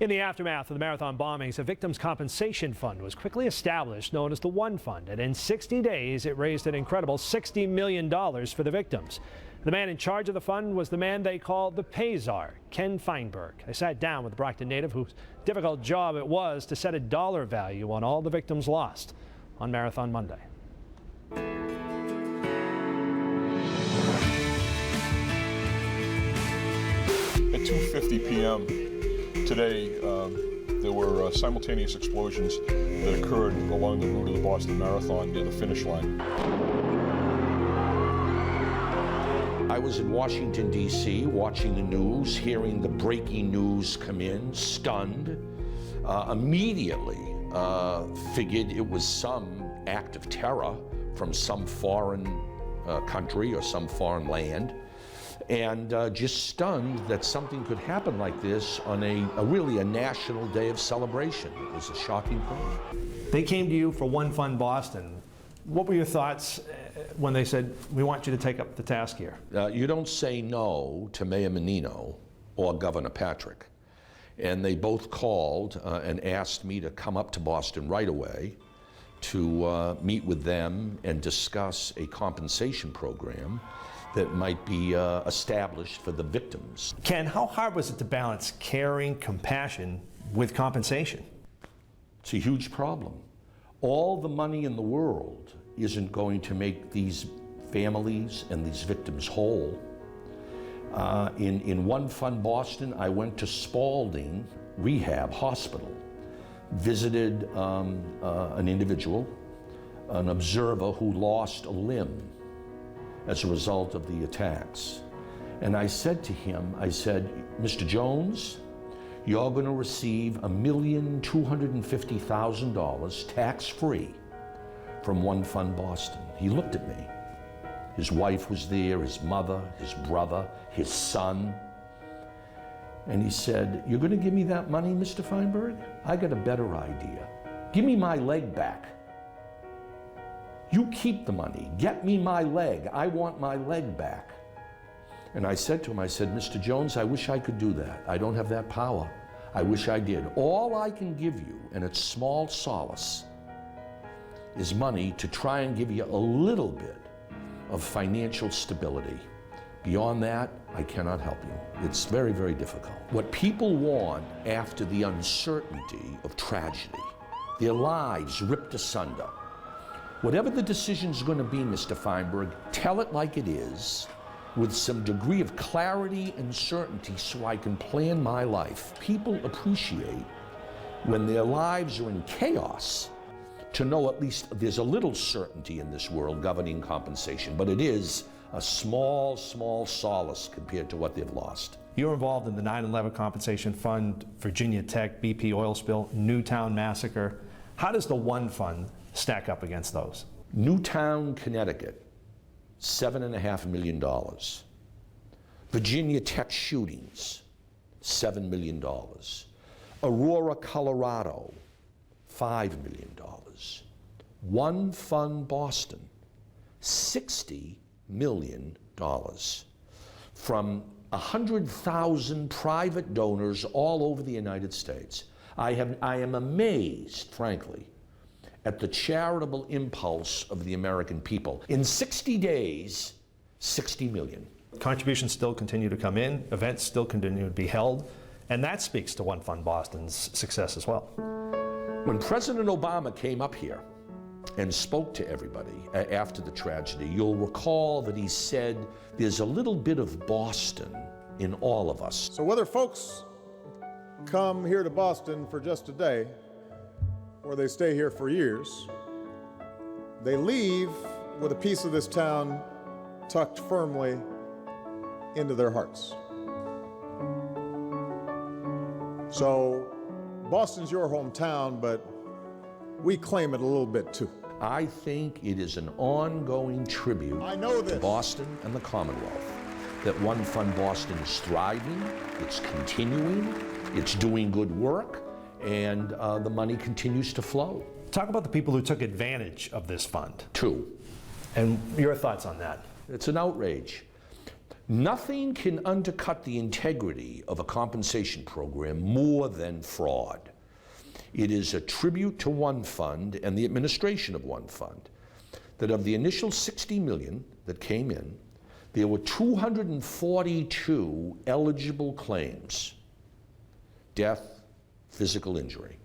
In the aftermath of the marathon bombings, a victims' compensation fund was quickly established, known as the One Fund. And in 60 days, it raised an incredible $60 million for the victims. The man in charge of the fund was the man they call the pay czar, Ken Feinberg. I sat down with the Brockton native, whose difficult job it was to set a dollar value on all the victims lost on Marathon Monday. At 2:50 p.m. today, there were simultaneous explosions that occurred along the route of the Boston Marathon near the finish line. I was in Washington, D.C., watching the news, hearing the breaking news come in, stunned. Immediately figured it was some act of terror from some foreign country or some foreign land. And just stunned that something could happen like this on really a national day of celebration. It was a shocking thing. They came to you for One Fund Boston. What were your thoughts when they said, we want you to take up the task here? You don't say no to Mayor Menino or Governor Patrick. And they both called and asked me to come up to Boston right away to meet with them and discuss a compensation program that might be established for the victims. Ken, how hard was it to balance caring, compassion with compensation? It's a huge problem. All the money in the world isn't going to make these families and these victims whole. In One Fund Boston, I went to Spalding Rehab Hospital, visited an individual, an observer who lost a limb as a result of the attacks. And I said to him, I said, Mr. Jones, you're going to receive $1,250,000 tax-free from One Fund Boston. He looked at me. His wife was there, his mother, his brother, his son. And he said, you're going to give me that money, Mr. Feinberg? I got a better idea. Give me my leg back. You keep the money, get me my leg. I want my leg back. And I said to him, I said, Mr. Jones, I wish I could do that. I don't have that power. I wish I did. All I can give you, and it's small solace, is money to try and give you a little bit of financial stability. Beyond that, I cannot help you. It's very, very difficult. What people want after the uncertainty of tragedy, their lives ripped asunder, whatever the decision's going to be, Mr. Feinberg, tell it like it is, with some degree of clarity and certainty so I can plan my life. People appreciate when their lives are in chaos to know at least there's a little certainty in this world governing compensation, but it is a small, small solace compared to what they've lost. You're involved in the 9/11 Compensation Fund, Virginia Tech, BP oil spill, Newtown massacre. How does the One Fund stack up against those? Newtown, Connecticut, $7.5 million. Virginia Tech shootings, $7 million. Aurora, Colorado, $5 million. One Fund Boston, $60 million. From 100,000 private donors all over the United States. I am amazed, frankly, at the charitable impulse of the American people. In 60 days, $60 million. Contributions still continue to come in, events still continue to be held, and that speaks to One Fund Boston's success as well. When President Obama came up here and spoke to everybody after the tragedy, you'll recall that he said, there's a little bit of Boston in all of us. So whether folks come here to Boston for just a day, or they stay here for years, they leave with a piece of this town tucked firmly into their hearts. So Boston's your hometown, but we claim it a little bit too. I think it is an ongoing tribute to Boston and the Commonwealth that One Fund Boston is thriving, it's continuing, it's doing good work, and the money continues to flow. Talk about the people who took advantage of this fund. Two. And your thoughts on that? It's an outrage. Nothing can undercut the integrity of a compensation program more than fraud. It is a tribute to one fund and the administration of one fund that of the initial 60 million that came in, there were 242 eligible claims: death, physical injury.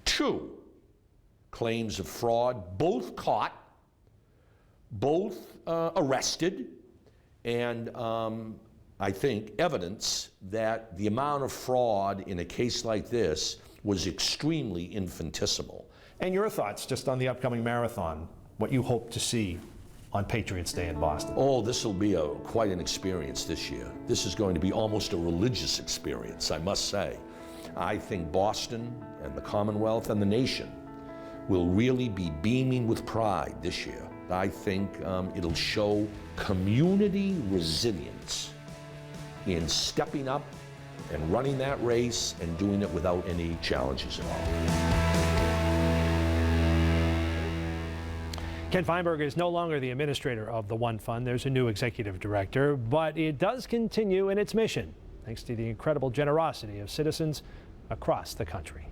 2 claims of fraud, both caught, both arrested, and I think evidence that the amount of fraud in a case like this was extremely infinitesimal. And your thoughts just on the upcoming marathon, what you hope to see on Patriots Day in Boston? Oh, this will be quite an experience this year. This is going to be almost a religious experience, I must say. I think Boston and the Commonwealth and the nation will really be beaming with pride this year. I think it'll show community resilience in stepping up and running that race and doing it without any challenges at all. Ken Feinberg is no longer the administrator of the One Fund. There's a new executive director, but it does continue in its mission, thanks to the incredible generosity of citizens across the country.